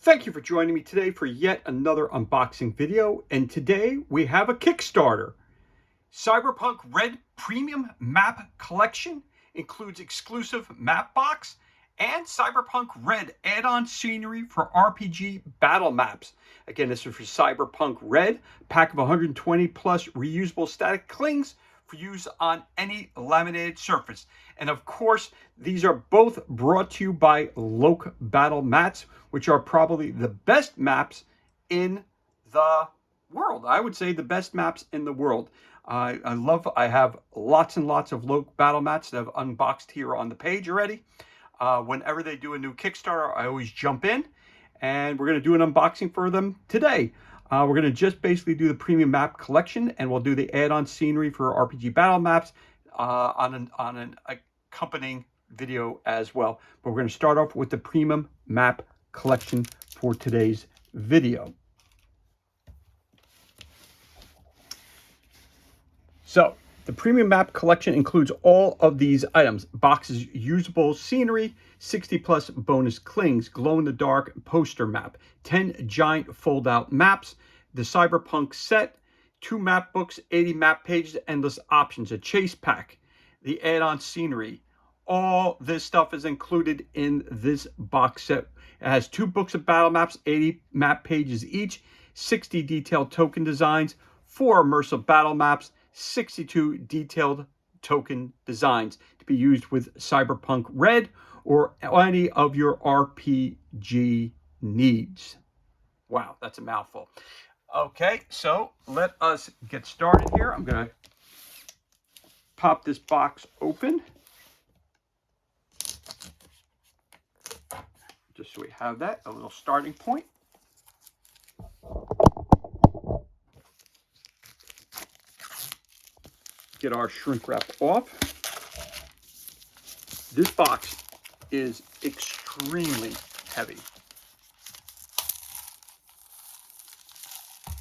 Thank you for joining me today for yet another unboxing video, and today we have a Kickstarter. Cyberpunk Red Premium Map Collection includes exclusive map box and Cyberpunk Red add-on scenery for RPG battle maps. Again, this is for Cyberpunk Red, pack of 120 plus reusable static clings for use on any laminated surface. And of course, these are both brought to you by Loc Battle Mats, which are probably the best maps in the world. I would say the best maps in the world. I have lots and lots of Loc Battle Mats that I've unboxed here on the page already. Whenever they do a new Kickstarter, I always jump in, and we're going to do an unboxing for them today. We're going to just basically do the premium map collection, and we'll do the add-on scenery for RPG battle maps on an accompanying video as well. But we're going to start off with the premium map collection for today's video. So the premium map collection includes all of these items: boxes, usable scenery, 60 plus bonus clings, glow-in-the-dark poster map, 10 giant fold-out maps, the Cyberpunk set, 2 map books, 80 map pages, endless options, a chase pack, the add-on scenery. All this stuff is included in this box set. It has 2 books of battle maps, 80 map pages each, 60 detailed token designs, 4 immersive battle maps, 62 detailed token designs to be used with Cyberpunk Red or any of your RPG needs. Wow, that's a mouthful. Okay, so let us get started here. I'm going to pop this box open, just so we have that, a little starting point. Get our shrink wrap off. This box is extremely heavy.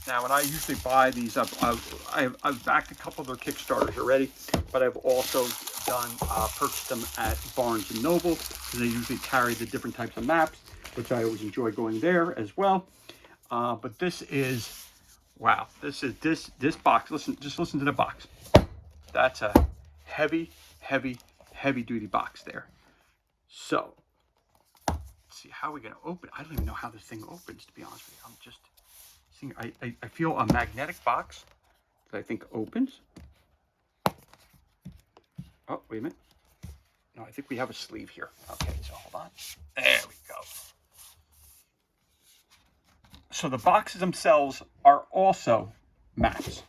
Now, when I usually buy these up, I've backed a couple of their Kickstarters already, but I've also purchased them at Barnes & Noble, because they usually carry the different types of maps, which I always enjoy going there as well. But this is, wow, this box, just listen to the box. That's a heavy, heavy, heavy duty box there. So, let's see, how are we going to open? I don't even know how this thing opens, to be honest with you. I'm just seeing, I feel a magnetic box that I think opens. Oh, wait a minute. No, I think we have a sleeve here. Okay, so hold on. There we go. So the boxes themselves are also maps.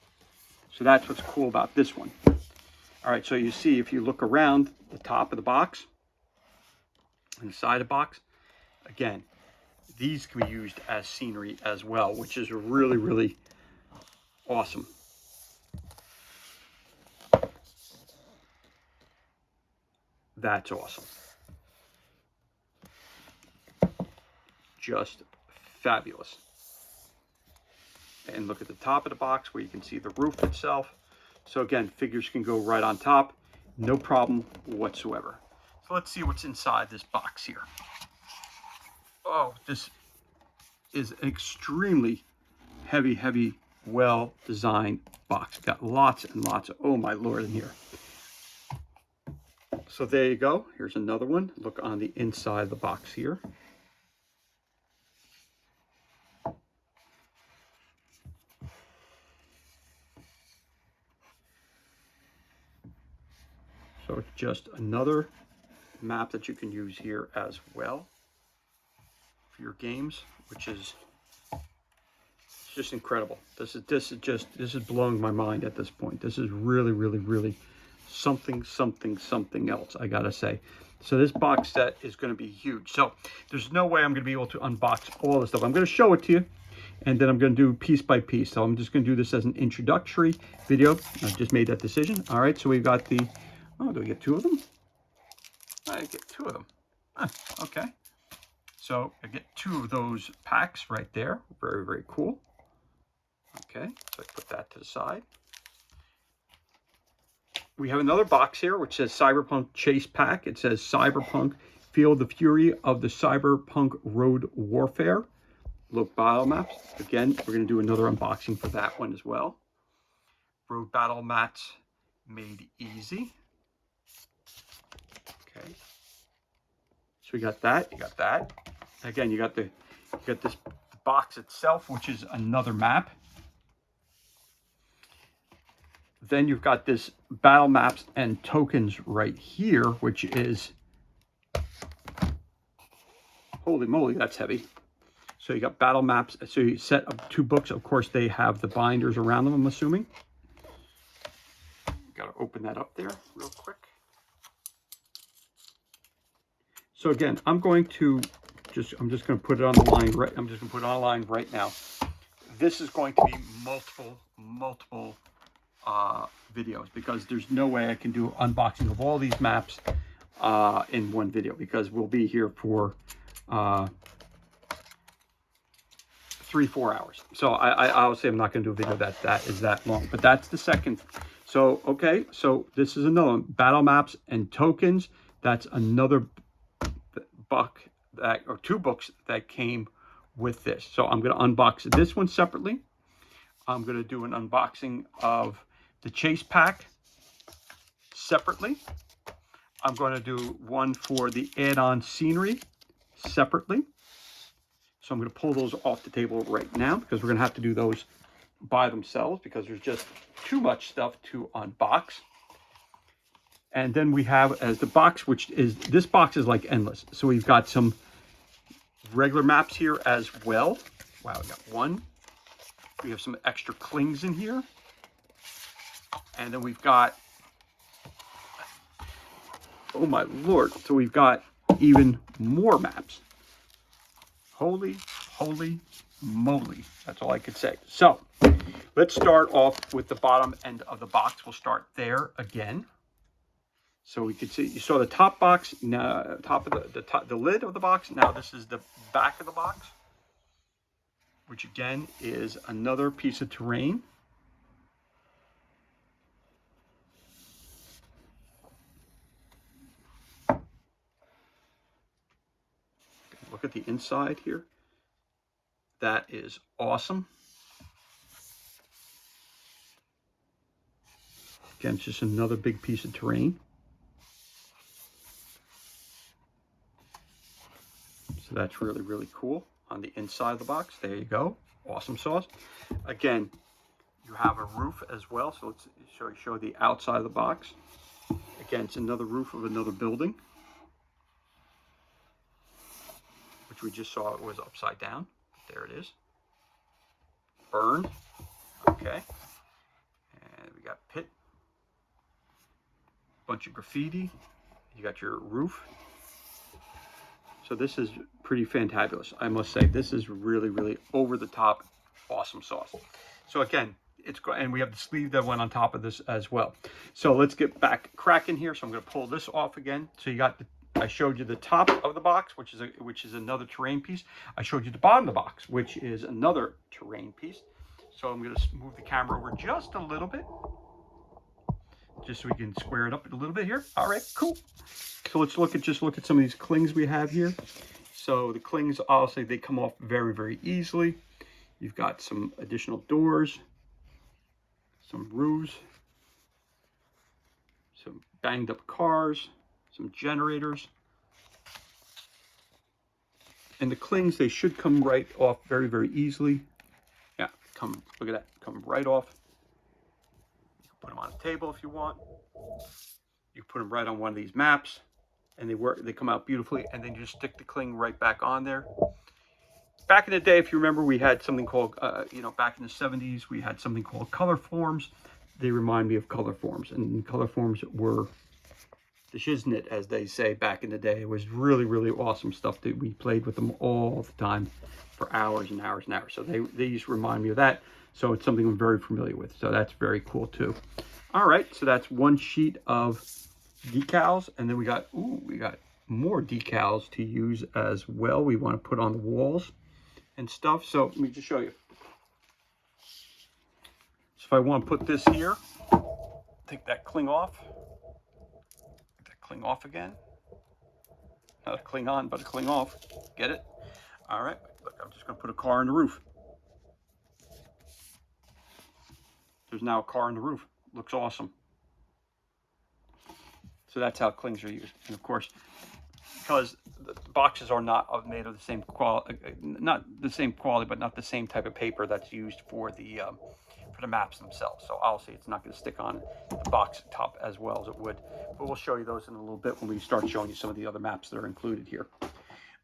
So that's what's cool about this one. All right, so you see, if you look around the top of the box and the side of the box, again, these can be used as scenery as well, which is really, really awesome. That's awesome. Just fabulous. And look at the top of the box where you can see the roof itself. So again, figures can go right on top, no problem whatsoever. So let's see what's inside this box here. Oh, this is an extremely heavy, heavy, well-designed box. Got lots and lots of, oh my Lord, in here. So there you go. Here's another one. Look on the inside of the box here. So it's just another map that you can use here as well for your games, which is just incredible. This is blowing my mind at this point. This is really, really, really something else, I gotta say. So this box set is going to be huge. So there's no way I'm going to be able to unbox all this stuff. I'm going to show it to you, and then I'm going to do piece by piece. So I'm just going to do this as an introductory video. I just made that decision. All right, so we've got the, oh, do we get 2 of them? I get 2 of them. Okay. So I get 2 of those packs right there. Very, very cool. Okay, so I put that to the side. We have another box here which says Cyberpunk Chase Pack. It says Cyberpunk, feel the fury of the Cyberpunk road warfare. Look, battle maps. Again, we're going to do another unboxing for that one as well. Road battle mats made easy. Okay. So we got that. You got that. Again, you got this box itself, which is another map. Then you've got this battle maps and tokens right here, which is, holy moly, that's heavy. So you got battle maps. So you set up 2 books. Of course, they have the binders around them, I'm assuming. Got to open that up there real quick. So again, I'm just going to put it on the line right. I'm just going to put it on the line right now. This is going to be multiple videos, because there's no way I can do unboxing of all these maps in one video, because we'll be here for 3-4 hours. So I'll say I'm not going to do a video that is that long, but that's the second. So okay, so this is another one. Battle maps and tokens. That's another book that, or 2 books that came with this. So I'm going to unbox this one separately. I'm going to do an unboxing of the chase pack separately. I'm going to do one for the add-on scenery separately. So I'm going to pull those off the table right now, because we're going to have to do those by themselves, because there's just too much stuff to unbox. And then we have as the box, which is, this box is like endless. So we've got some regular maps here as well. Wow, we got one. We have some extra clings in here. And then we've got, oh my Lord. So we've got even more maps. Holy moly. That's all I could say. So let's start off with the bottom end of the box. We'll start there again. So we could see, you saw the top box, now top of the lid of the box. Now this is the back of the box, which again is another piece of terrain. Look at the inside here. That is awesome. Again, it's just another big piece of terrain. So that's really cool on the inside of the box. There you go. Awesome sauce. Again, you have a roof as well. So let's show the outside of the box. Again, it's another roof of another building, which we just saw it was upside down. There it is. Burned. Okay. And we got pit. Bunch of graffiti. You got your roof. So this is pretty fantabulous. I must say, this is really over the top awesome sauce. So again, and we have the sleeve that went on top of this as well. So let's get back cracking here. So I'm going to pull this off again. So you got I showed you the top of the box, which is another terrain piece. I showed you the bottom of the box, which is another terrain piece. So I'm going to move the camera over just a little bit, just so we can square it up a little bit here. All right, cool. So let's look at some of these clings we have here. So the clings, obviously, they come off very easily. You've got some additional doors, some roofs, some banged up cars, some generators. And the clings, they should come right off very easily. Yeah, look at that, come right off. You can put them on a table if you want. You put them right on one of these maps, and they come out beautifully, and then you just stick the cling right back on there. Back in the day, if you remember, we had something called, back in the 70s, we had something called color forms. They remind me of color forms, and color forms were the shiznit, as they say back in the day. It was really awesome stuff that we played with them all the time for hours and hours and hours. So they just remind me of that. So it's something I'm very familiar with. So that's very cool too. All right, so that's one sheet of decals, and then we got more decals to use as well. We want to put on the walls and stuff. So let me just show you. So if I want to put this here, take that cling off. Take that cling off again. Not a cling on, but a cling off. Get it? All right. Look, I'm just going to put a car on the roof. There's now a car on the roof. Looks awesome. So that's how clings are used. And of course, because the boxes are not made of the same quality, not the same quality, but not the same type of paper that's used for the maps themselves. So obviously it's not going to stick on the box top as well as it would. But we'll show you those in a little bit when we start showing you some of the other maps that are included here.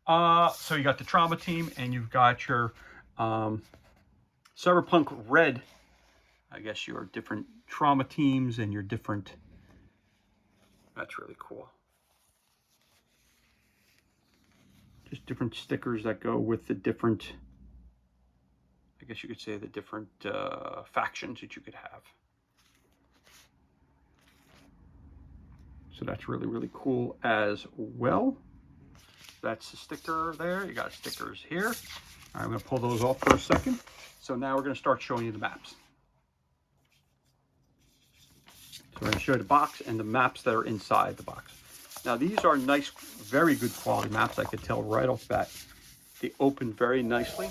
So you got the Trauma Team, and you've got your Cyberpunk Red. I guess your different Trauma Teams and your different. That's really cool. Just different stickers that go with the different, I guess you could say, the different factions that you could have. So that's really, really cool as well. That's the sticker there. You got stickers here. All right, I'm going to pull those off for a second. So now we're going to start showing you the maps. So we're going to show you the box and the maps that are inside the box. Now these are nice, very good quality maps. I could tell right off the bat. They open very nicely.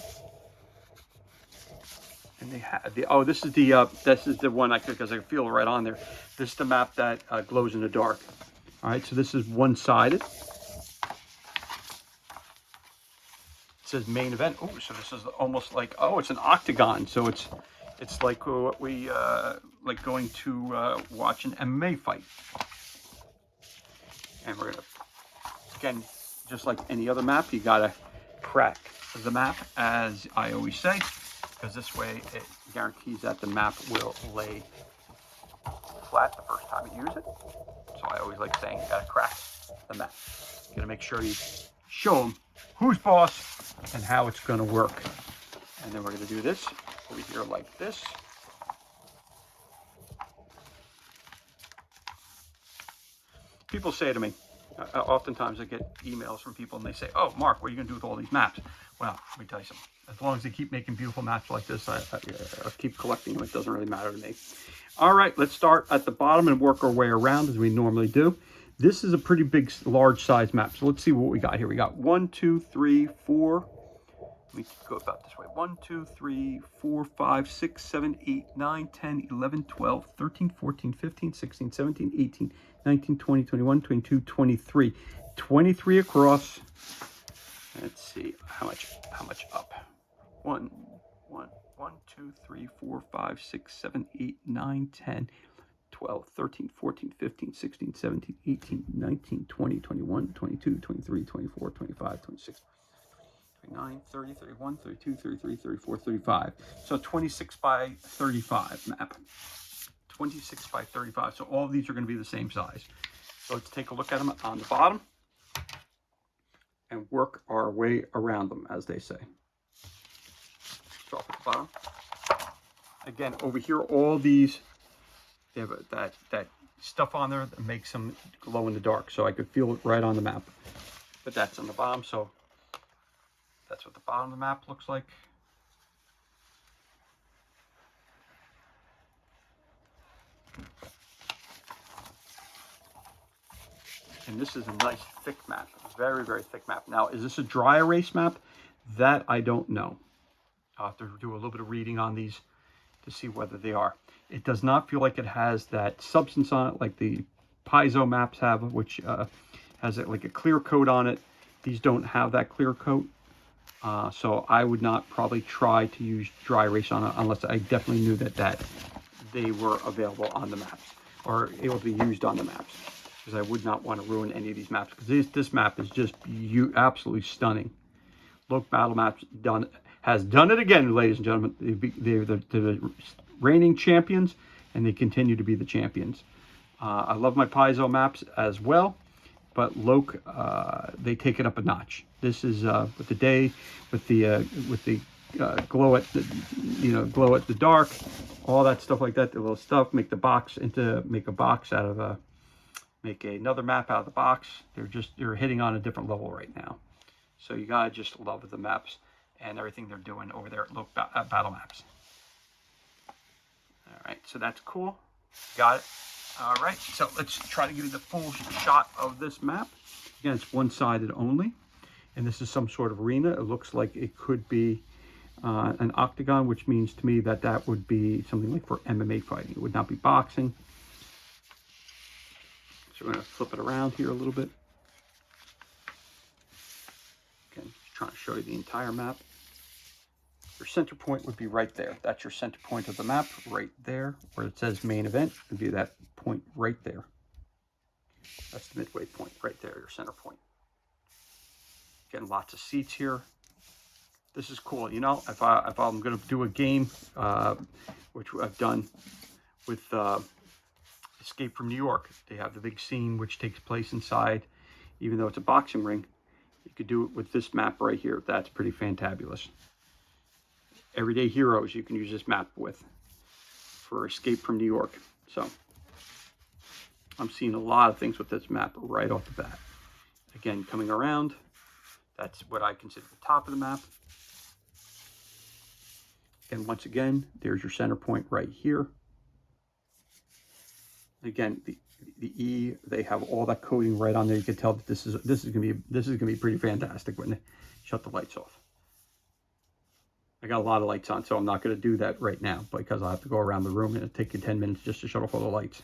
And they have the, oh, this is the one because I can feel it right on there. This is the map that glows in the dark. All right, so this is one-sided. It says main event. Oh, so this is almost like, oh, it's an octagon. So it's like what we like going to watch an MMA fight. And we're gonna, again, just like any other map, you gotta crack the map, as I always say, because this way it guarantees that the map will lay flat the first time you use it. So I always like saying you gotta crack the map. You gotta make sure you show them who's boss and how it's gonna work. And then we're gonna do this over here like this. People say to me, oftentimes I get emails from people and they say, oh, Mark, what are you going to do with all these maps? Well, let me tell you something. As long as they keep making beautiful maps like this, I'll keep collecting them. It doesn't really matter to me. All right, let's start at the bottom and work our way around as we normally do. This is a pretty big, large size map. So let's see what we got here. We got 1, 2, 3, 4. Let me go about this way. 1, 2, 3, 4, 5, 6, 7, 8, 9, 10, 11, 12, 13, 14, 15, 16, 17, 18, 19, 20, 21, 22, 23. 23 across. Let's see how much up. 1, 2, 3, 4, 5, 6, 7, 8, 9, 10, 12, 13, 14, 15, 16, 17, 18, 19, 20, 21, 22, 23, 24, 25, 26. 29, 30, 31, 32, 33, 34, 35. So 26 by 35 map. 26 by 35. So all of these are going to be the same size. So let's take a look at them on the bottom and work our way around them, as they say. Start at the bottom. Again, over here, all these, they have that stuff on there that makes them glow in the dark. So I could feel it right on the map. But that's on the bottom, so that's what the bottom of the map looks like. And this is a nice thick map, very, very thick map. Now, is this a dry erase map? That I don't know. I'll have to do a little bit of reading on these to see whether they are. It does not feel like it has that substance on it like the Paizo maps have, which has like a clear coat on it. These don't have that clear coat. So I would not probably try to use dry erase on it unless I definitely knew that they were available on the maps or able to be used on the maps, because I would not want to ruin any of these maps, because this map is just absolutely stunning. Loc Battle Maps has done it again, ladies and gentlemen. They're the reigning champions, and they continue to be the champions. I love my Paizo maps as well. But Loc, they take it up a notch. This is with the glow at the glow at the dark, all that stuff like that. The little stuff make a box out of make another map out of the box. They're hitting on a different level right now. So you gotta just love the maps and everything they're doing over there at Loc Battle Maps. All right, so that's cool. Got it. All right, so let's try to give you the full shot of this map. Again, it's one-sided only. And this is some sort of arena. It looks like it could be an octagon, which means to me that that would be something like for MMA fighting. It would not be boxing. So we're going to flip it around here a little bit. Again, trying to show you the entire map. Your center point would be right there. That's your center point of the map, right there. Where it says main event, it would be that point right there. That's the midway point right there, your center point. Getting lots of seats here. This is cool. You know, if I'm going to do a game, which I've done with Escape from New York, they have the big scene which takes place inside, even though it's a boxing ring. You could do it with this map right here. That's pretty fantabulous. Everyday heroes you can use this map with for Escape from New York. So I'm seeing a lot of things with this map right off the bat. Again, coming around, that's what I consider the top of the map. And once again, there's your center point right here. Again, the E, they have all that coding right on there. You can tell that this is gonna be pretty fantastic when they shut the lights off. I got a lot of lights on, so I'm not going to do that right now because I'll have to go around the room and it'll take you 10 minutes just to shut off all the lights.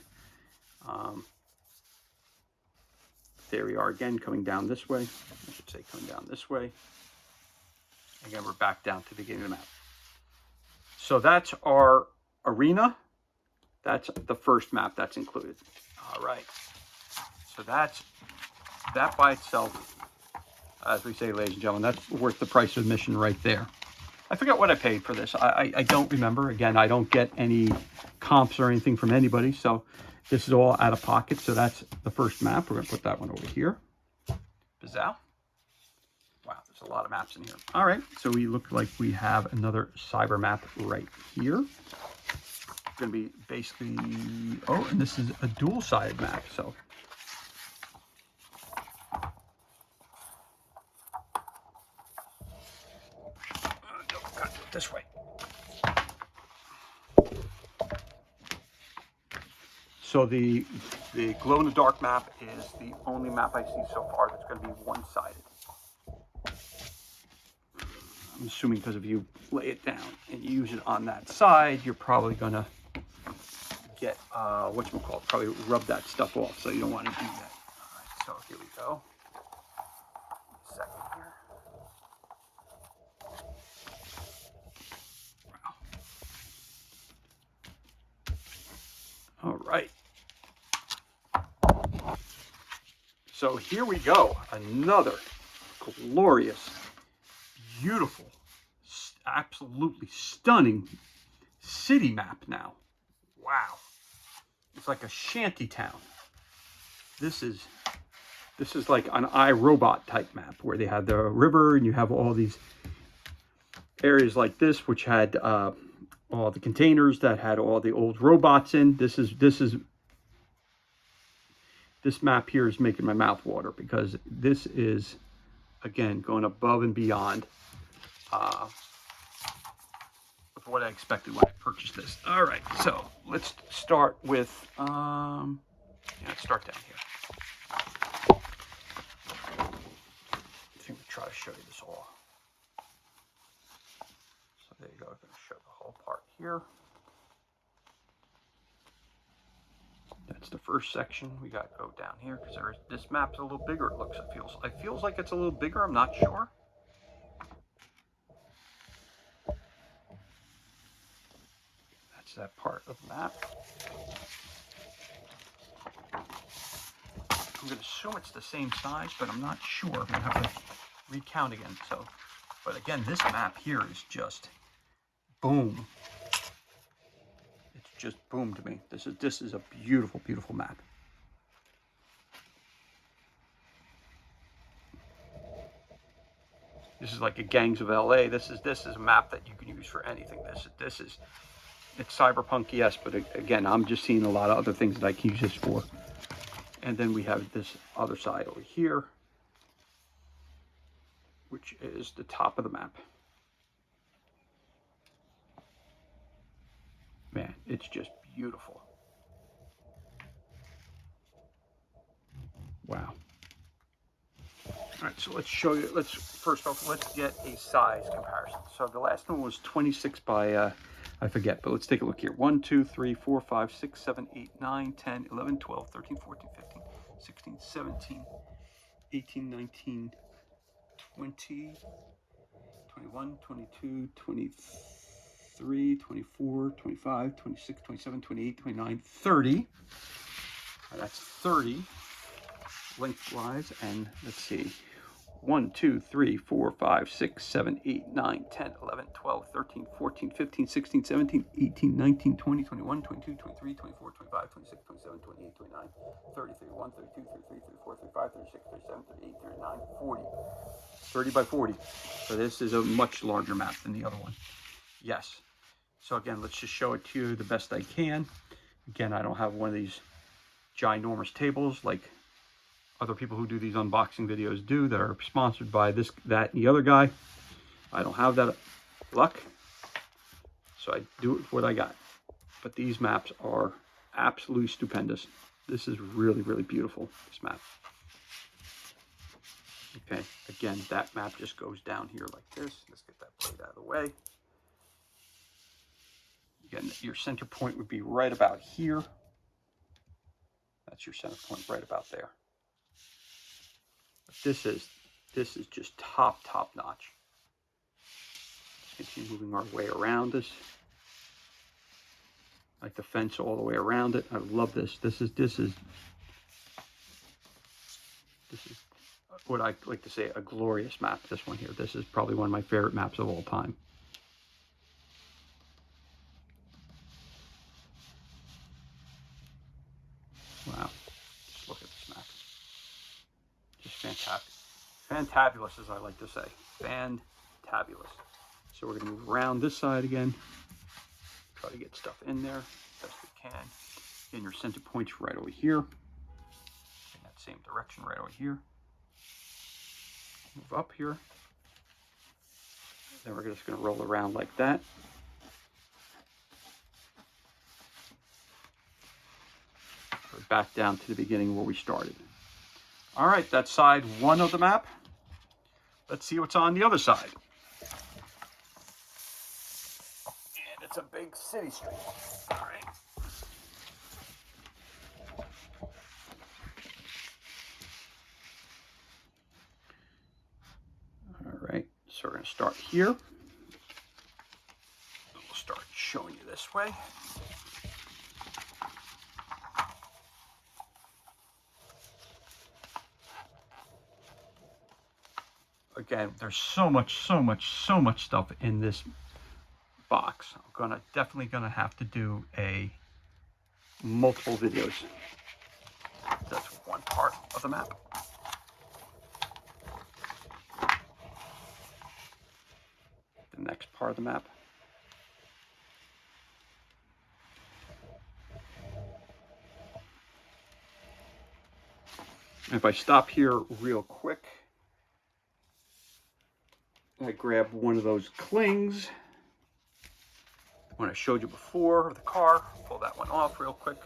There we are again, coming down this way. I should say coming down this way. Again, we're back down to the beginning of the map. So that's our arena. That's the first map that's included. All right. So that by itself, as we say, ladies and gentlemen, that's worth the price of admission right there. I forgot what I paid for this. I don't remember. Again, I don't get any comps or anything from anybody. So this is all out of pocket. So that's the first map. We're going to put that one over here. Bizarre. Wow, there's a lot of maps in here. All right. So we look like we have another cyber map right here. It's going to be basically, oh, and this is a dual-sided map. So this way. So the glow-in-the-dark map is the only map I see so far that's going to be one-sided. I'm assuming because if you lay it down and use it on that side, you're probably going to get, whatchamacallit, probably rub that stuff off, so you don't want to do that. All right, so here we go. Second here. All right. So here we go. Another glorious, beautiful, absolutely stunning city map now. Wow. It's like a shanty town. This is like an iRobot type map where they have the river and you have all these areas like this, which had all the containers that had all the old robots in. This map here is making my mouth water because this is, again, going above and beyond with what I expected when I purchased this. All right, so let's start with, let's start down here. I think we'll try to show you this all. So there you go, I'm going to show the whole part here. That's the first section. We got to go down here because this map's a little bigger. It feels like it's a little bigger. I'm not sure. That's that part of the map. I'm going to assume it's the same size, but I'm not sure. I'm going to have to recount again. So, but again, this map here is just boom. It's just boom to me. This is a beautiful, beautiful map. This is like a Gangs of LA. This is a map that you can use for anything. It's cyberpunk, yes, but again, I'm just seeing a lot of other things that I can use this for. And then we have this other side over here, which is the top of the map. Man, it's just beautiful. Wow. All right, so let's show you, first off, let's get a size comparison. So the last one was 26 by, I forget, but let's take a look here. 1, 2, 3, 4, 5, 6, 7, 8, 9, 10, 11, 12, 13, 14, 15, 16, 17, 18, 19, 20, 21, 22, 23, 24, 25, 26, 27, 28, 29, 30. That's 30 lengthwise, and let's see. 1, 2, 3, 4, 5, 6, 7, 8, 9, 10, 11, 12, 13, 14, 15, 16, 17, 18, 19, 20, 21, 22, 23, 24, 25, 26, 27, 28, 29, 30, 31, 32, 33, 34, 35, 36, 37, 38, 39, 40. 30 by 40. So this is a much larger map than the other one. Yes. So again, let's just show it to you the best I can. Again, I don't have one of these ginormous tables like other people who do these unboxing videos do that are sponsored by this, that, and the other guy. I don't have that luck, so I do it with what I got. But these maps are absolutely stupendous. This is really, really beautiful, this map. Okay, again, that map just goes down here like this. Let's get that plate out of the way. Again, your center point would be right about here. That's your center point right about there. This is just top notch. Let's continue moving our way around this. Like the fence all the way around it. I love this. This is what I like to say, a glorious map. This one here. This is probably one of my favorite maps of all time. Wow. Just look at this map. Just fantastic. Fantabulous, as I like to say. Fantabulous. So we're going to move around this side again. Try to get stuff in there best we can. Again, your center point's right over here. In that same direction right over here. Move up here. Then we're just going to roll around like that. We're back down to the beginning where we started. All right, that's side one of the map. Let's see what's on the other side. And it's a big city street. All right. All right, so we're going to start here. We'll start showing you this way. Again, there's so much stuff in this box. I'm definitely gonna have to do multiple videos. That's one part of the map. The next part of the map. If I stop here real quick, I grab one of those clings when I showed you before of the car. Pull that one off real quick.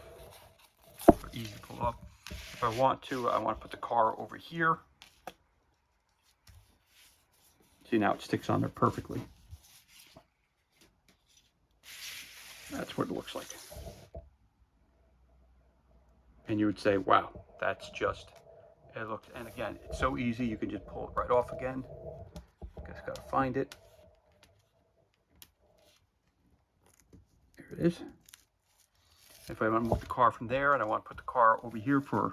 Easy to pull off. If I want to put the car over here. See, now it sticks on there perfectly. That's what it looks like. And you would say, wow, that's just, it looks, and again, it's so easy. You can just pull it right off again. Just gotta find it. There it is. If I want to move the car from there and I want to put the car over here to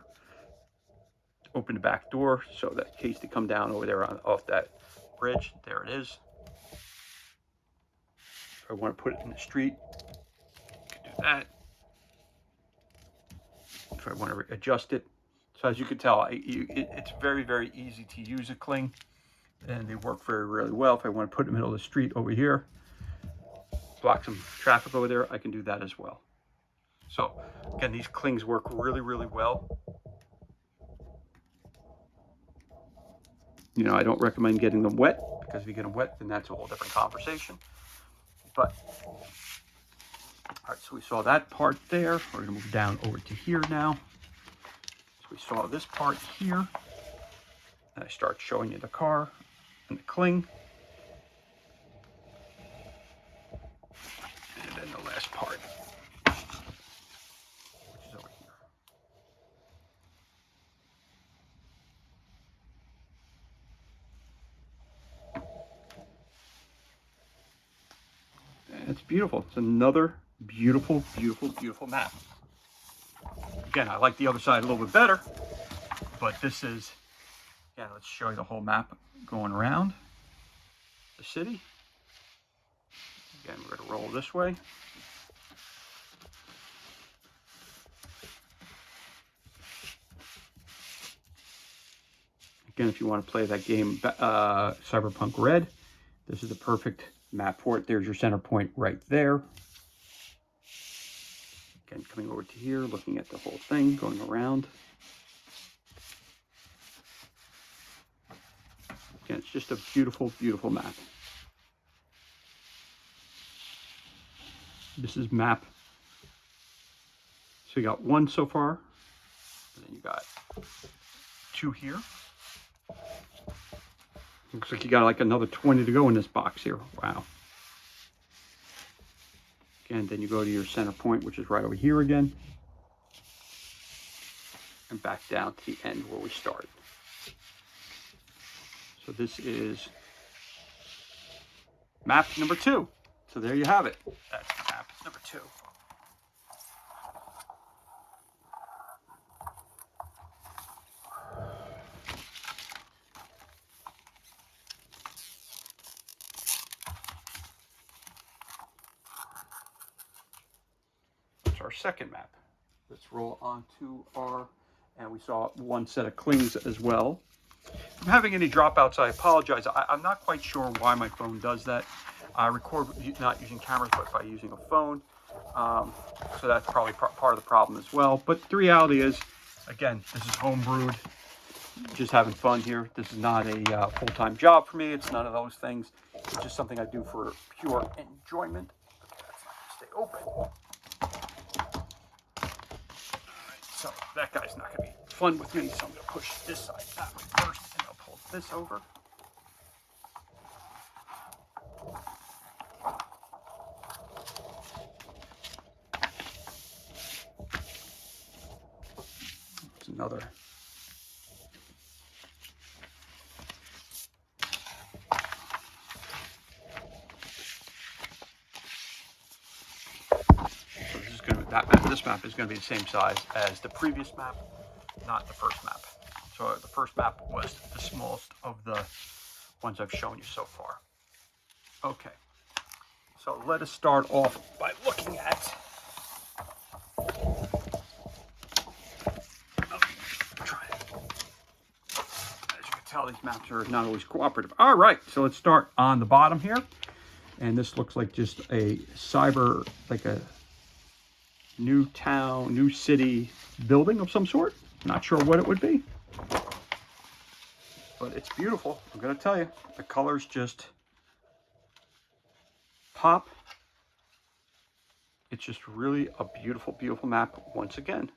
open the back door so that in case they come down over there off that bridge, there it is. If I want to put it in the street, I can do that. If I want to adjust it. So as you can tell, it's very, very easy to use a cling. And they work very, really well. If I want to put it in the middle of the street over here, block some traffic over there, I can do that as well. So again, these clings work really, really well. You know, I don't recommend getting them wet, because if you get them wet, then that's a whole different conversation. But, all right, so we saw that part there. We're gonna move down over to here now. So we saw this part here. And I start showing you the car and the cling. And then the last part, which is over here. And it's beautiful. It's another beautiful, beautiful, beautiful map. Again, I like the other side a little bit better, but this is, yeah, let's show you the whole map going around the city. Again, we're going to roll this way. Again, if you want to play that game, Cyberpunk Red, this is the perfect map for it. There's your center point right there. Again, coming over to here, looking at the whole thing, going around. Again, it's just a beautiful, beautiful map. This is map. So you got one so far, and then you got two here. Looks like you got like another 20 to go in this box here. Wow. And then you go to your center point, which is right over here again. And back down to the end where we started. So this is map number 2. So there you have it. That's map number 2. That's our second map. Let's roll on to our, and we saw one set of clings as well. If I'm having any dropouts, I apologize. I'm not quite sure why my phone does that. I record not using cameras, but by using a phone. So that's probably part of the problem as well. But the reality is, again, this is homebrewed. Just having fun here. This is not a full-time job for me. It's none of those things. It's just something I do for pure enjoyment. Okay, that's not going to stay open. So that guy's not going to be fun with me, so I'm going to push this side that way first, and I'll pull this over. It's another. So this is going to this map is going to be the same size as the previous map, not the first map. So the first map was the smallest of the ones I've shown you so far. Okay, so let us start off by looking at, as you can tell, these maps are not always cooperative. All right, so let's start on the bottom here. And this looks like just a like a new town, new city building of some sort. Not sure what it would be, but it's beautiful. I'm gonna tell you, the colors just pop. It's just really a beautiful, beautiful map once again.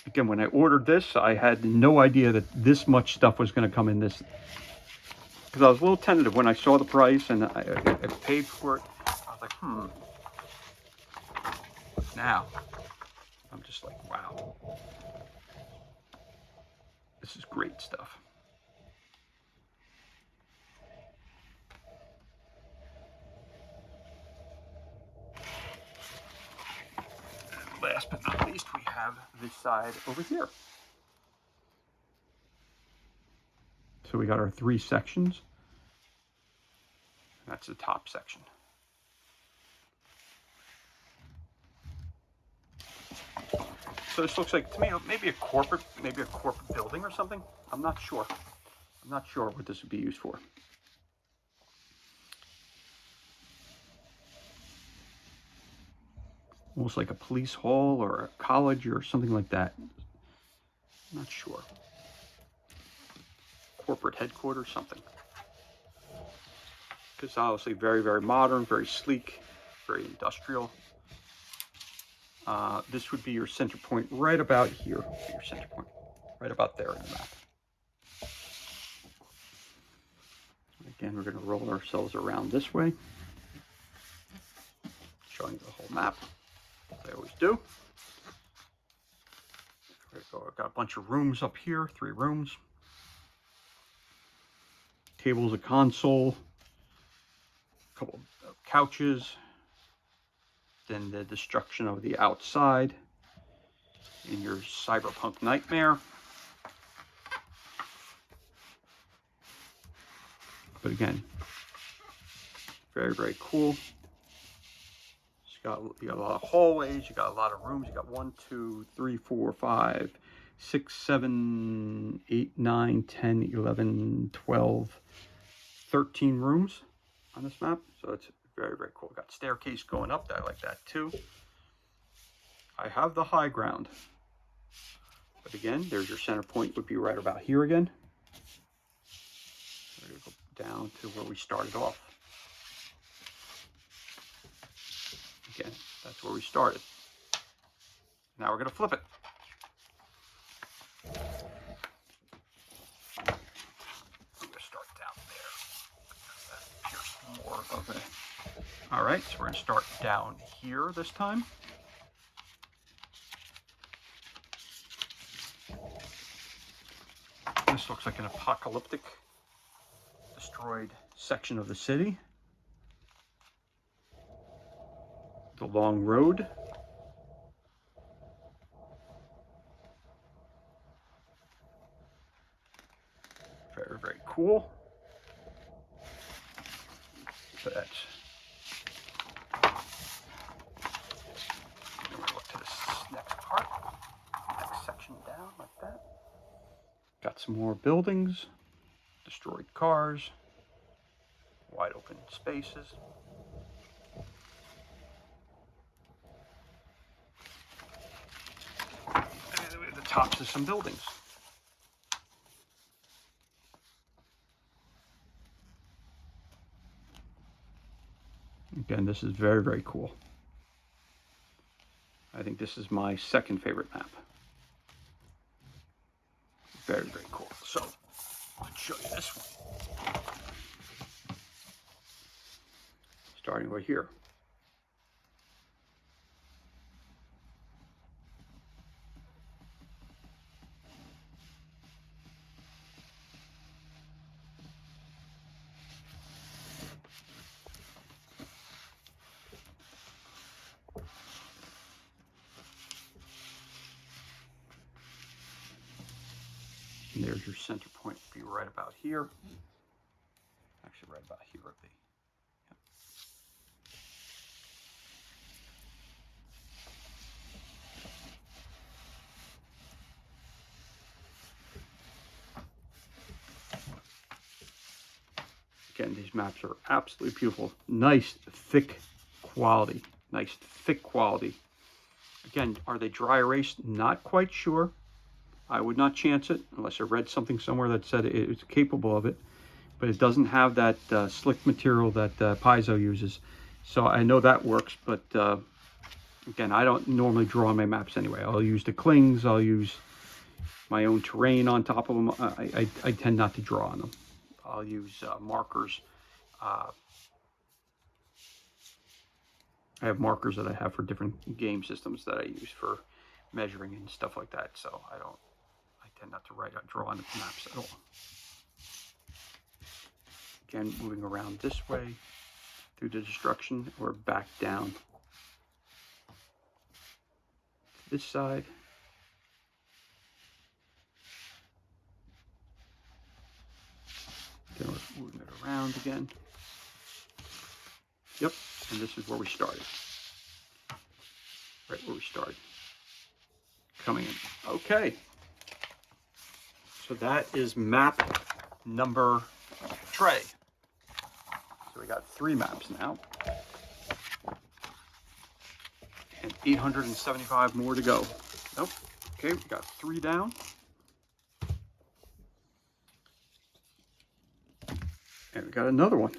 Again, when I ordered this, I had no idea that this much stuff was going to come in this, because I was a little tentative when I saw the price and I paid for it. I was like, Now, I'm just like, wow. This is great stuff. And last but not least, we have this side over here. So we got our 3 sections. That's the top section. So this looks like, to me, maybe a corporate building or something. I'm not sure. I'm not sure what this would be used for. Almost like a police hall or a college or something like that. I'm not sure. Corporate headquarters, something. Because obviously very, very modern, very sleek, very industrial. This would be your center point right about here. Your center point right about there in the map. Again, we're going to roll ourselves around this way, showing you the whole map, as I always do. I've got a bunch of rooms up here, 3 rooms. Tables, a console, a couple of couches, then the destruction of the outside in your cyberpunk nightmare. But again, very, very cool. You got a lot of hallways, you got a lot of rooms. You got 1, 2, 3, 4, 5, 6, 7, 8, 9, 10, 11, 12, 13 rooms on this map. So it's very, very cool. Got staircase going up. I like that too. I have the high ground. But again, there's your center point, would be right about here again. We're going to go down to where we started off. Again, that's where we started. Now we're going to flip it. I'm going to start down there. That appears more of a... All right, so we're going to start down here this time. This looks like an apocalyptic, destroyed section of the city. The long road. Very, very cool. So that's... We're going to look to this next part. Next section down like that. Got some more buildings. Destroyed cars. Wide open spaces. And the tops of some buildings. Again, this is very, very cool. I think this is my second favorite map. Very, very cool. So, let's show you this one. Starting right here. And there's your center point, be right about here. Actually, right about here would be. Yep. Again, these maps are absolutely beautiful. Nice, thick quality. Nice, thick quality. Again, are they dry erase? Not quite sure. I would not chance it unless I read something somewhere that said it was capable of it, but it doesn't have that slick material that Paizo uses. So I know that works, but again, I don't normally draw on my maps anyway. I'll use the clings, I'll use my own terrain on top of them. I tend not to draw on them. I'll use markers. I have markers that I have for different game systems that I use for measuring and stuff like that. So I tend not to draw on the maps at all. Again, moving around this way through the destruction, we're back down this side. Then we're moving it around again. Yep, and this is where we started. Right where we started. Coming in. Okay. So that is map number Trey. So we got 3 maps now. And 875 more to go. Nope. Okay, we got 3 down. And we got another one.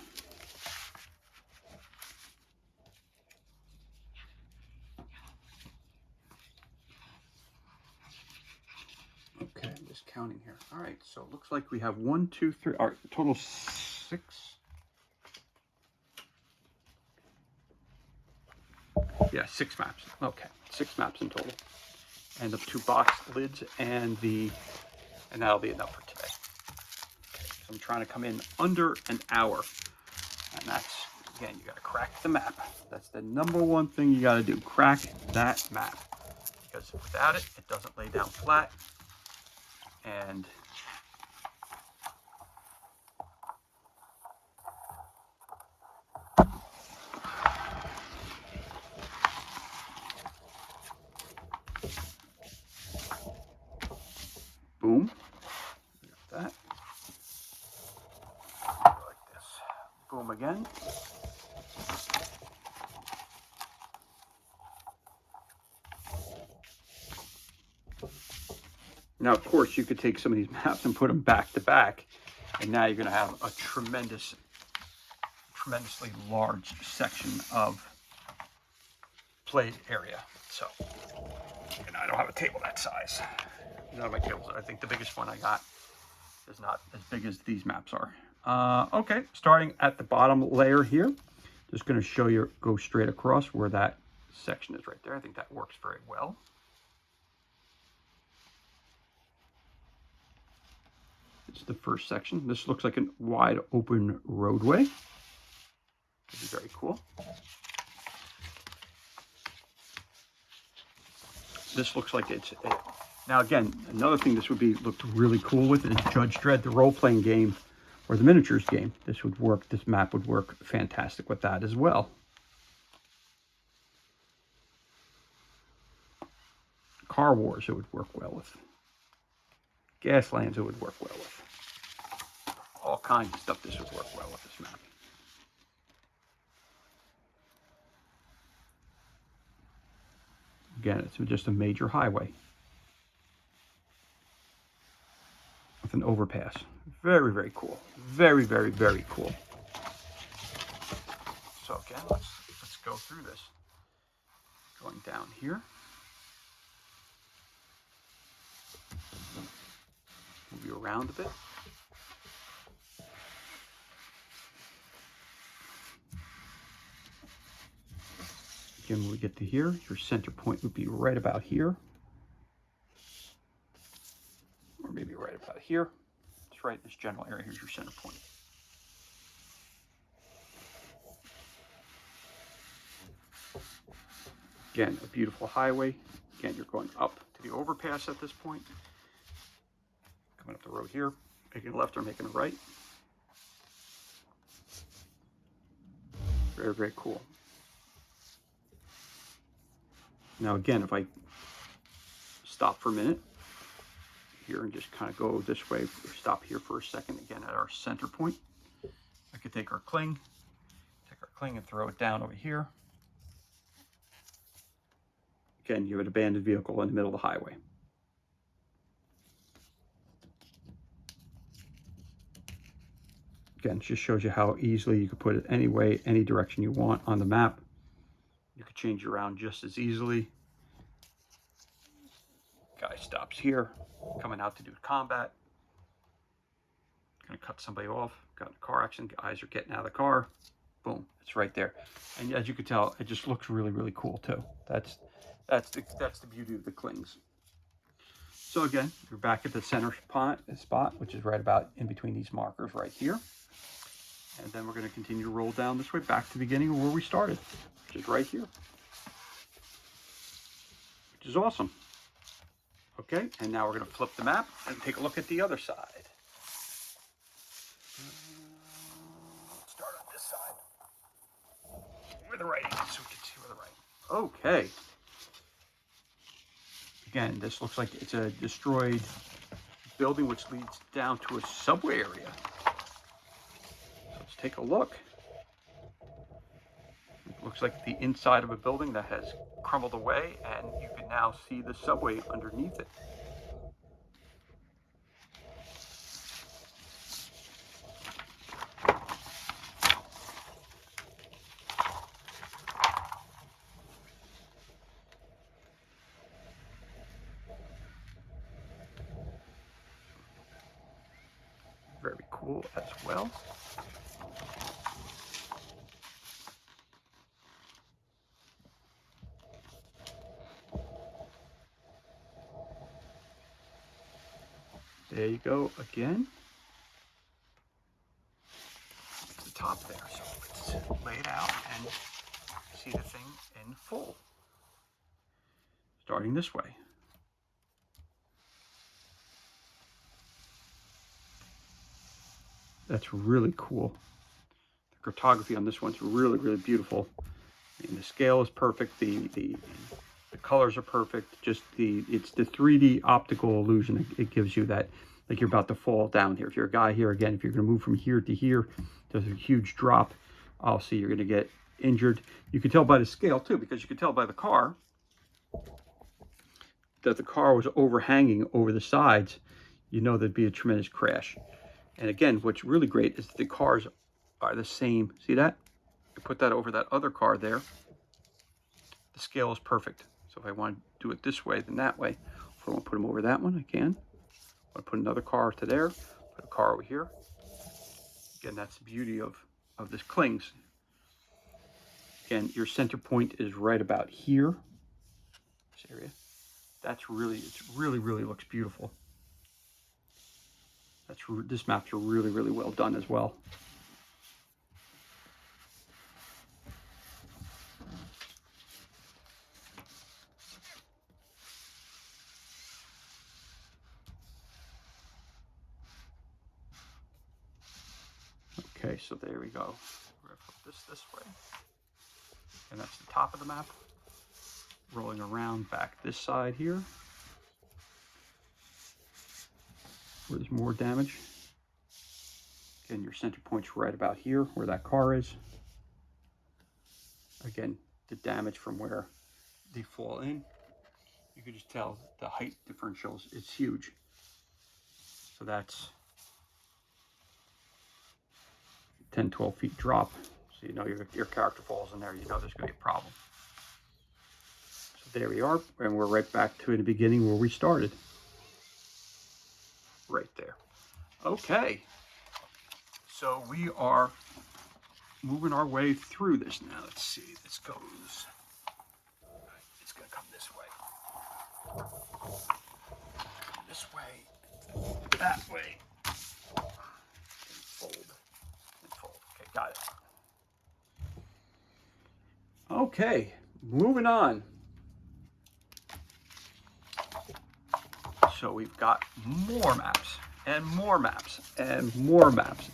Okay, I'm just counting here. All right, so it looks like we have 1, 2, 3, all right, total 6. Yeah, 6 maps. Okay, 6 maps in total. And the 2 box lids and that'll be enough for today. So I'm trying to come in under an hour. And that's, again, you gotta crack the map. That's the #1 thing you gotta do, crack that map. Because without it, it doesn't lay down flat. And boom, got that. Like this. Boom again. Now, of course, you could take some of these maps and put them back to back, and now you're going to have a tremendously large section of played area. So, and I don't have a table that size. None of my tables. I think the biggest one I got is not as big as these maps are. Okay, starting at the bottom layer here, just going to show you, go straight across where that section is right there. I think that works very well. It's the first section. This looks like a wide open roadway. This is very cool. This looks like it's now again, another thing this would be looked really cool with is Judge Dredd, the role-playing game or the miniatures game. This would work, this map would work fantastic with that as well. Car Wars it would work well with. Gaslands it would work well with. All kinds of stuff this would work well with this map. Again, it's just a major highway with an overpass. Very, very cool. Very, very, very cool. So again, let's go through this. Going down here. Move you around a bit. Again, when we get to here, your center point would be right about here. Or maybe right about here. It's right in this general area. Here's your center point. Again, a beautiful highway. Again, you're going up to the overpass at this point. Coming up the road here, making a left or making a right. Very, very cool. Now again, if I stop for a minute here and just kind of go this way, stop here for a second, again at our center point, I could take our cling and throw it down over here. Again, you have an abandoned vehicle in the middle of the highway. Again, it just shows you how easily you could put it any way, any direction you want on the map. You could change it around just as easily. Guy stops here, coming out to do combat. Gonna cut somebody off, got in a car accident, guys are getting out of the car. Boom, it's right there. And as you can tell, it just looks really, really cool too. That's the beauty of the clings. So again, you're back at the center spot, which is right about in between these markers right here. And then we're going to continue to roll down this way back to the beginning of where we started, which is right here. Which is awesome. Okay, and now we're going to flip the map and take a look at the other side. Let's start on this side. Where the writing is, so we can see where the writing. Okay. Again, this looks like it's a destroyed building which leads down to a subway area. Let's take a look. It looks like the inside of a building that has crumbled away, and you can now see the subway underneath it. Very cool as well. There you go again. The top there. So let's lay it out and see the thing in full. Starting this way. That's really cool. The cartography on this one's really, really beautiful. And the scale is perfect. The colors are perfect. Just it's the 3D optical illusion it gives you, that like you're about to fall down here. If you're a guy here, again, if you're going to move from here to here, there's a huge drop. I'll see you're going to get injured. You can tell by the scale too, because you can tell by the car that the car was overhanging over the sides. You know there'd be a tremendous crash. And again, what's really great is the cars are the same. See that? I put that over that other car there. The scale is perfect. So if I want to do it this way, then that way. If I want to put them over that one, I can. I want to put another car to there, put a car over here. Again, that's the beauty of this clings. Again, your center point is right about here. This area. That's really, it really looks beautiful. This map's really, really well done as well. Okay, so there we go. We're gonna put this way. And that's the top of the map. Rolling around back this side here, where there's more damage. Again, your center point's right about here, where that car is. Again, the damage from where they fall in, you can just tell the height differentials, it's huge. So that's 10, 12 feet drop. So you know your character falls in there, you know there's gonna be a problem. So there we are, and we're right back to the beginning where we started. Right there. Okay, so we are moving our way through this now. Let's see, this goes, it's gonna come this way. This way, that way. Fold, and fold. Okay, got it. Okay, moving on. So we've got more maps and more maps and more maps.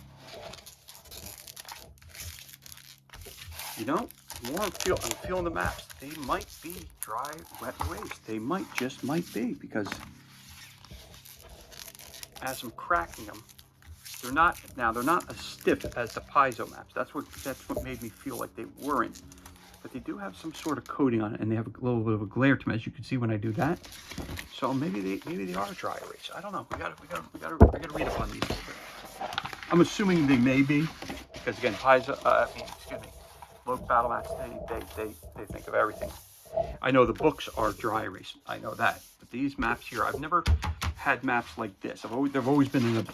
You know, I'm feeling the maps. They might be dry, wet waste. They might be, because as I'm cracking them, they're not as stiff as the piezo maps. That's what made me feel like they weren't. But they do have some sort of coating on it, and they have a little bit of a glare to them, as you can see when I do that. So maybe they are dry erase. I don't know. I gotta read up on these a little bit. I'm assuming they may be, because again, Logue battle maps, they think of everything. I know the books are dry erase. I know that. But these maps here, I've never had maps like this. They've always been in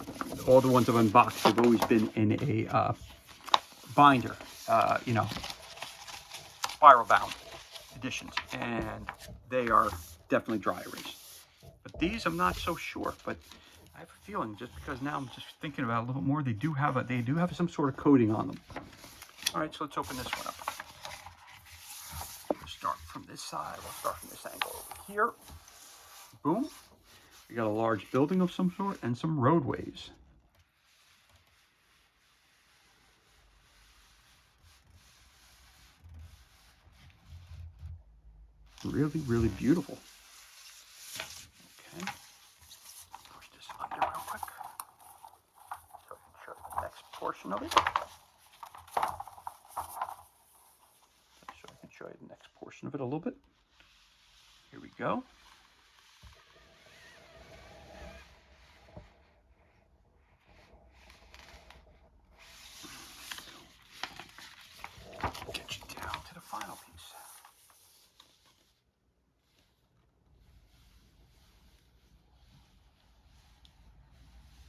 all the ones I've unboxed. They've always been in a binder. You know, spiral bound editions, and they are definitely dry erase. But these I'm not so sure, but I have a feeling, just because now I'm just thinking about it a little bit more, they do have some sort of coating on them. All right, so let's open this one up. We'll start from this side. We'll start from this angle over here. Boom. We got a large building of some sort and some roadways. Really, really beautiful. Okay. Push this under real quick so I can show you the next portion of it. So I can show you the next portion of it a little bit. Here we go. Get you down to the final piece.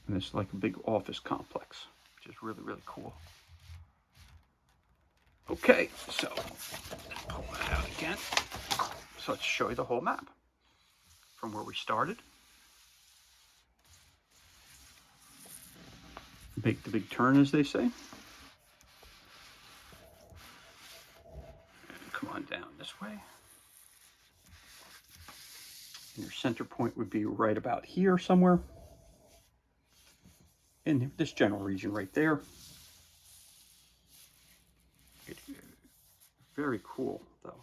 And it's like a big office complex, which is really, really cool. Okay, so let's pull that out again. So let's show you the whole map from where we started make the big turn, as they say. And come on down this way. And your center point would be right about here somewhere. In this general region right there. Very cool, though.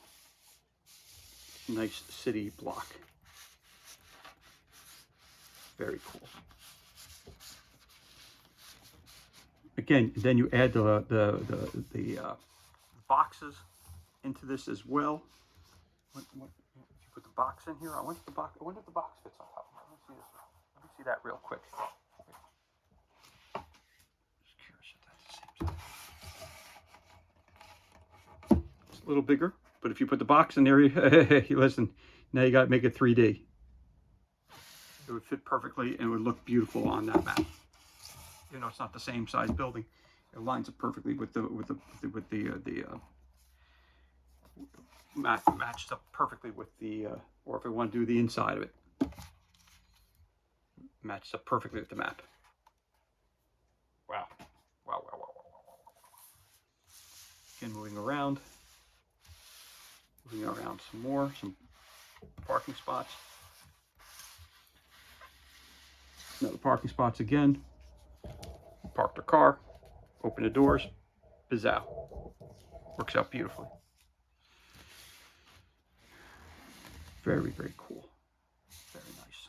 Nice city block. Very cool. Again, then you add the boxes into this as well. If you put the box in here, I wonder if the box fits on top. Let me see this. Let me see that real quick. Just curious if that's the same size. It's a little bigger, but if you put the box in there, listen, now you got to make it 3D. It would fit perfectly and it would look beautiful on that map. You know, it's not the same size building. It lines up perfectly with the matches up perfectly with the or if I want to do the inside of it, matches up perfectly with the map. Wow, wow, wow, wow, wow, wow. Again, moving around some more, some parking spots. Another parking spots again. Park their car, open the doors, bizzow. Works out beautifully. Very, very cool. Very nice.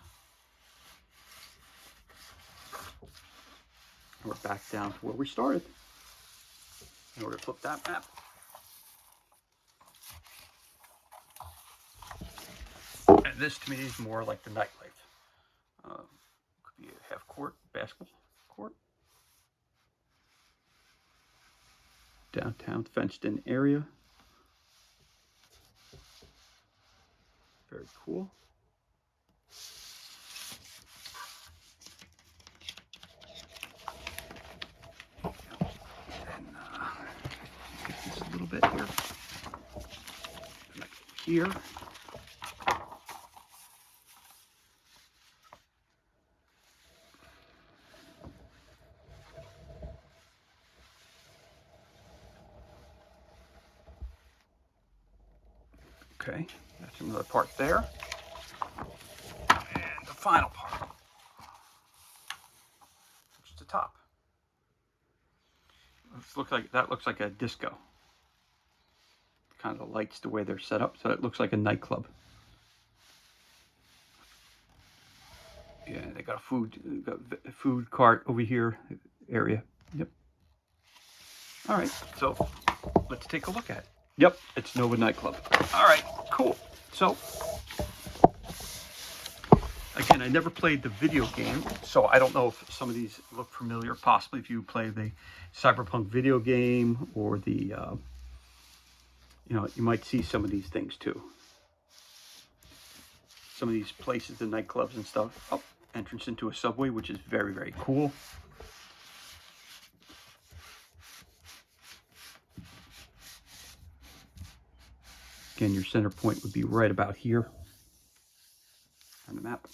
And we're back down to where we started. In order to flip that map. And this to me is more like the nightlife. Could be a half court, basketball court. Downtown fenced in area. Very cool. And get this a little bit here. Here. Okay, that's another part there. And the final part, which is the top. That looks like a disco. Kind of the lights, the way they're set up, so it looks like a nightclub. Yeah, they got a food cart over here area. Yep. All right, so let's take a look at it. Yep, it's Nova Nightclub. All right, cool. So, again, I never played the video game, so I don't know if some of these look familiar. Possibly if you play the Cyberpunk video game or the, you know, you might see some of these things too. Some of these places, the nightclubs and stuff. Oh, entrance into a subway, which is very, very cool. Again, your center point would be right about here on the map.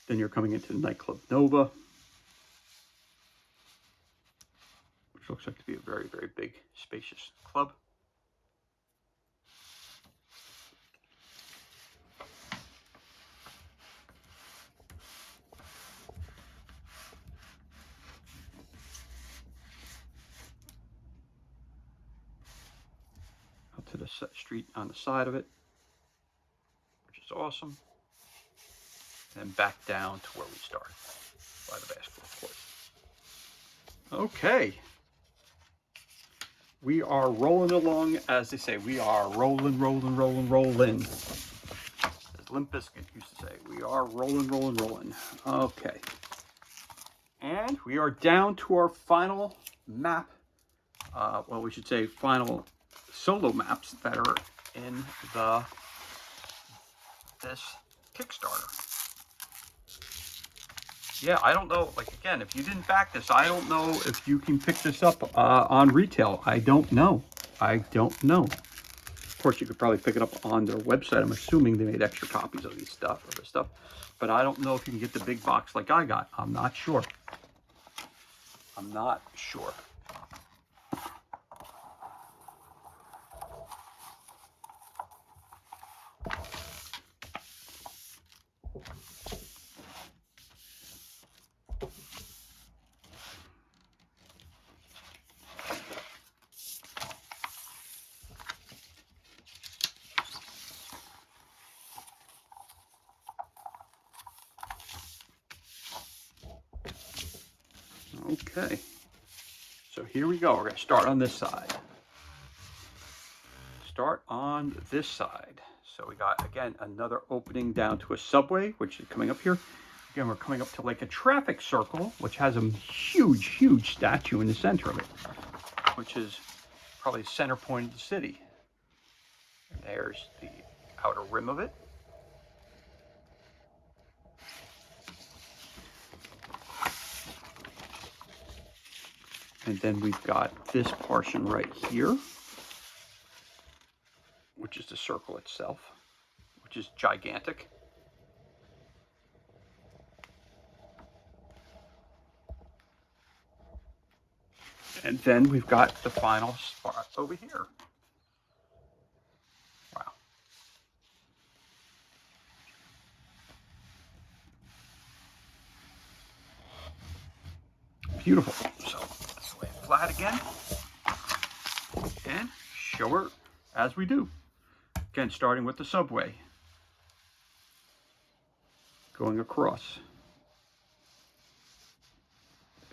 Then you're coming into nightclub Nova, which looks like to be a very, very big, spacious club. To the street on the side of it, which is awesome. And back down to where we started, by the basketball court. Okay. We are rolling along, as they say. We are rolling. As Limp Bizkit used to say, we are rolling. Okay. And we are down to our final map. Well, we should say final solo maps that are in this Kickstarter. Yeah, I don't know, like if you didn't back this, I don't know if you can pick this up on retail. I don't know. I don't know. Of course, you could probably pick it up on their website. I'm assuming they made extra copies of this stuff, but I don't know if you can get the big box like I got. I'm not sure. I'm not sure. Okay, so here we go. We're going to start on this side. Start on this side. So we got, again, another opening down to a subway, which is coming up here. Again, we're coming up to like a traffic circle, which has a huge, huge statue in the center of it, which is probably the center point of the city. And there's the outer rim of it. And then we've got this portion right here, which is the circle itself, which is gigantic. And then we've got the final spot over here. Wow. Beautiful. So let's lay it flat again and show her as we do. Again, starting with the subway, going across,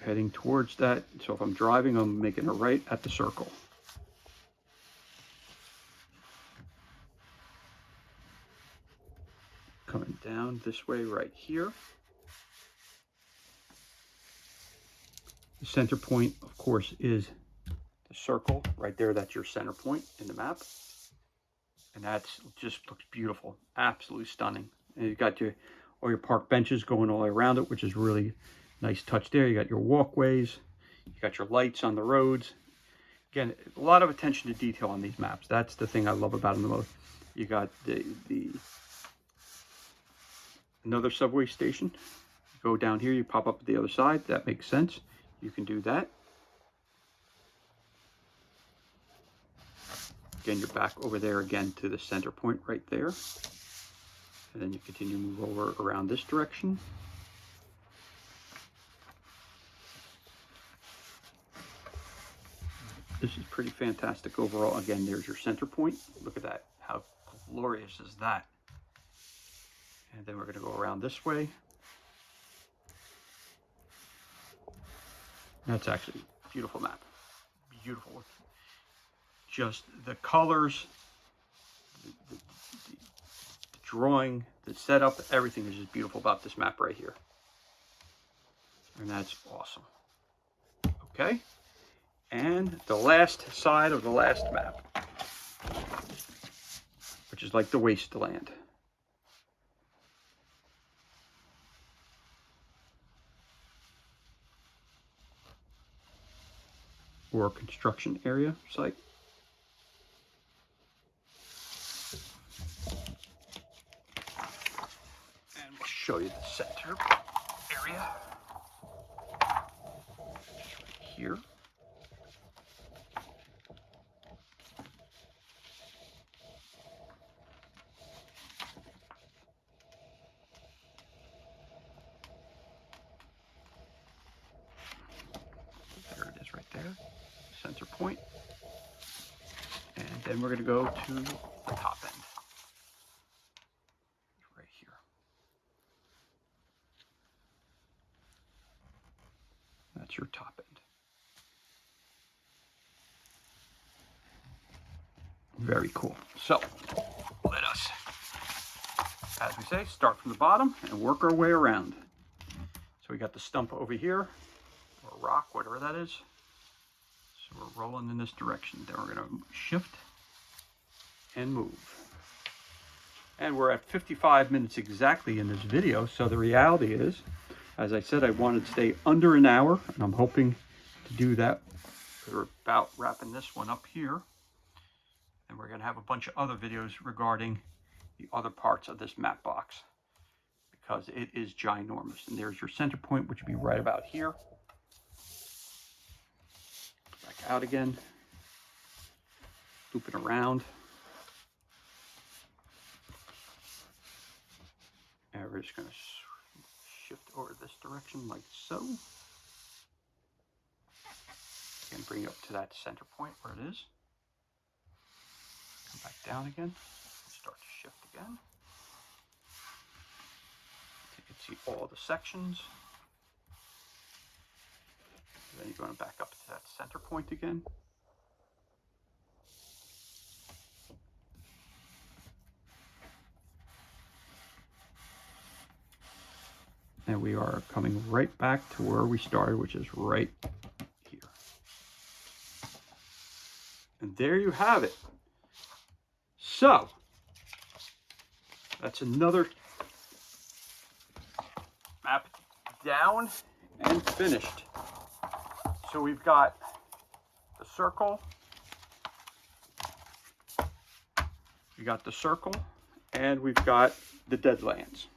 heading towards that. So if I'm driving, I'm making a right at the circle. Coming down this way right here. The center point, of course, is the circle right there. That's your center point in the map. And that's just looks beautiful, absolutely stunning. And you've got all your park benches going all the way around it, which is really nice touch there. You got your walkways, you got your lights on the roads. Again, a lot of attention to detail on these maps. That's the thing I love about them the most. You got another subway station. You go down here, you pop up at the other side. That makes sense. You can do that. Again, you're back over there again to the center point right there. And then you continue to move over around this direction. This is pretty fantastic overall. Again, there's your center point. Look at that. How glorious is that? And then we're going to go around this way. That's actually a beautiful map. Beautiful. Just the colors, the drawing, the setup, everything is just beautiful about this map right here. And that's awesome. Okay. And the last side of the last map, which is like the wasteland. Or construction area site. And we'll show you the center area right here. There it is right there. Center point. And then we're going to go to the top end. Right here. That's your top end. Very cool. So let us, as we say, start from the bottom and work our way around. So we got the stump over here, or rock, whatever that is. So we're rolling in this direction. Then we're going to shift and move. And we're at 55 minutes exactly in this video. So the reality is, as I said, I wanted to stay under an hour, and I'm hoping to do that. We're about wrapping this one up here. And we're going to have a bunch of other videos regarding the other parts of this map box, because it is ginormous. And there's your center point, which would be right about here. Back out again. Loop it around. And we're just going to shift over this direction like so. And bring it up to that center point where it is. Come back down again. Start to shift again. You can see all the sections. Then you're going back up to that center point again. And we are coming right back to where we started, which is right here. And there you have it. So, that's another map down and finished. So we've got the circle. We got the circle, and we've got the Deadlands.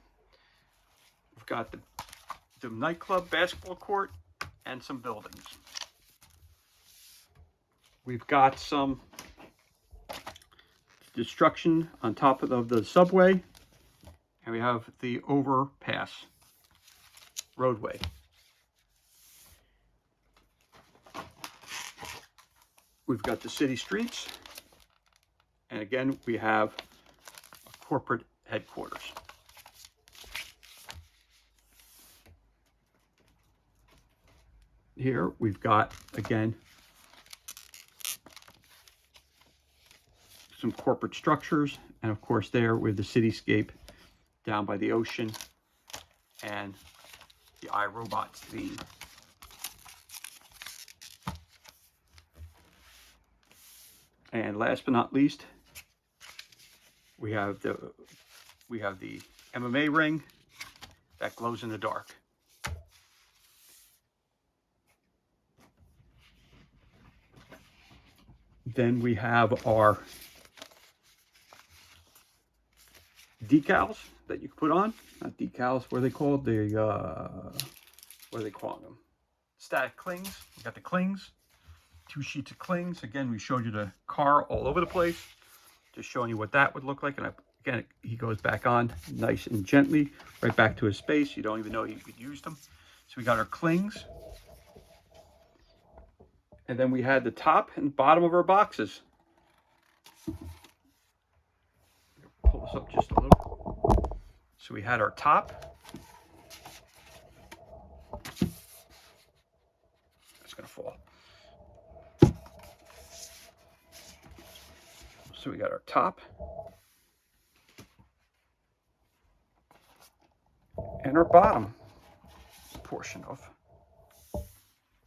We've got the nightclub, basketball court, and some buildings. We've got some destruction on top of the subway, and we have the overpass roadway. We've got the city streets, and again we have a corporate headquarters. Here we've got, again, some corporate structures, and of course there with the cityscape down by the ocean and the iRobot theme. And last but not least, we have the MMA ring that glows in the dark. Then we have our decals that you can put on. Not decals, what are they called? What are they calling them? Static clings. We got the clings. 2 sheets of clings. Again, we showed you the car all over the place. Just showing you what that would look like. And again, he goes back on nice and gently, right back to his space. You don't even know you could use them. So we got our clings. And then we had the top and bottom of our boxes. Pull this up just a little. So we had our top. It's going to fall. So we got our top and our bottom portion of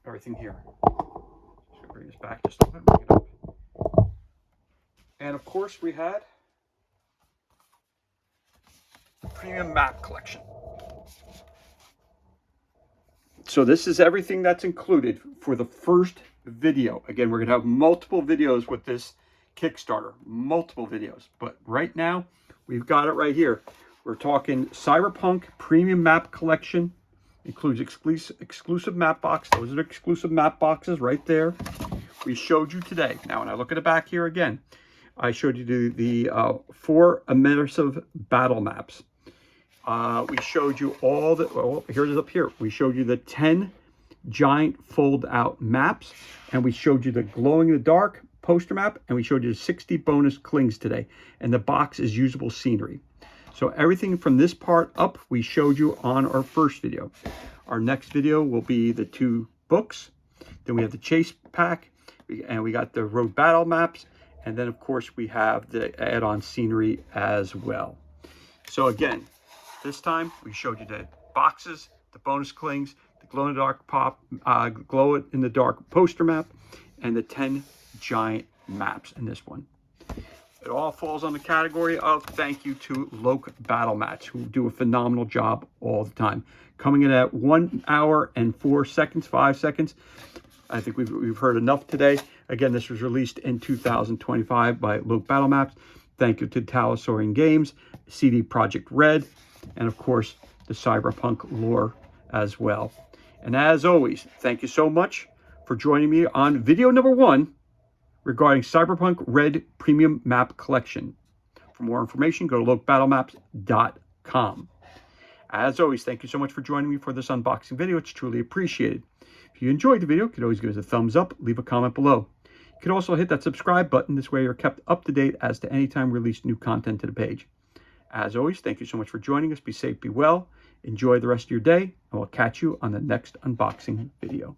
everything here. So bring this back just a little bit, bring it up. And of course we had the premium map collection. So this is everything that's included for the first video. Again, we're going to have multiple videos with this Kickstarter, multiple videos, but right now we've got it right here. We're talking Cyberpunk Premium Map Collection. Includes exclusive map box. Those are the exclusive map boxes right there. We showed you today. Now, when I look at the back here again, I showed you the 4 immersive battle maps. We showed you all the, well, here it is up here. We showed you the 10 giant fold out maps, and we showed you the glowing in the dark poster map, and we showed you 60 bonus clings today, and the box is usable scenery. So everything from this part up, we showed you on our first video. Our next video will be the 2 books. Then we have the chase pack, and we got the road battle maps, and then of course we have the add-on scenery as well. So again, this time we showed you the boxes, the bonus clings, the glow in the dark glow in the dark poster map, and the 10 giant maps in this one. It all falls on the category of thank you to Loke Battle Mats, who do a phenomenal job all the time. Coming in at 1 hour and 4 seconds, 5 seconds. I think we've heard enough today. Again, this was released in 2025 by Loke Battle Maps. Thank you to Talasaurian Games, CD Projekt Red, and of course, the Cyberpunk lore as well. And as always, thank you so much for joining me on video number 1 regarding Cyberpunk Red Premium Map Collection. For more information, go to lokebattlemaps.com. As always, thank you so much for joining me for this unboxing video. It's truly appreciated. If you enjoyed the video, you could always give us a thumbs up, leave a comment below. You can also hit that subscribe button. This way you're kept up to date as to any time we release new content to the page. As always, thank you so much for joining us. Be safe, be well. Enjoy the rest of your day, and we'll catch you on the next unboxing video.